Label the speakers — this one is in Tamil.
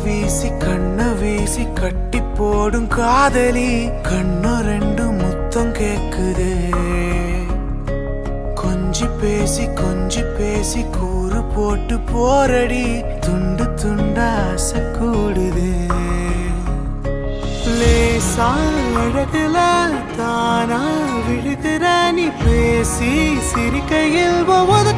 Speaker 1: வீசி கண்ண வீசி கட்டி போடும் காதலி கண்ணு ரெண்டு முத்தம் கேக்குதே கொஞ்சி பேசி கூறு போட்டு போரடி துண்டு துண்டா ஆசை கூடுதே லேசா அழகுல தானா விழுகிற நீ பேசி சிரிக்கையில் ஒவ்வொரு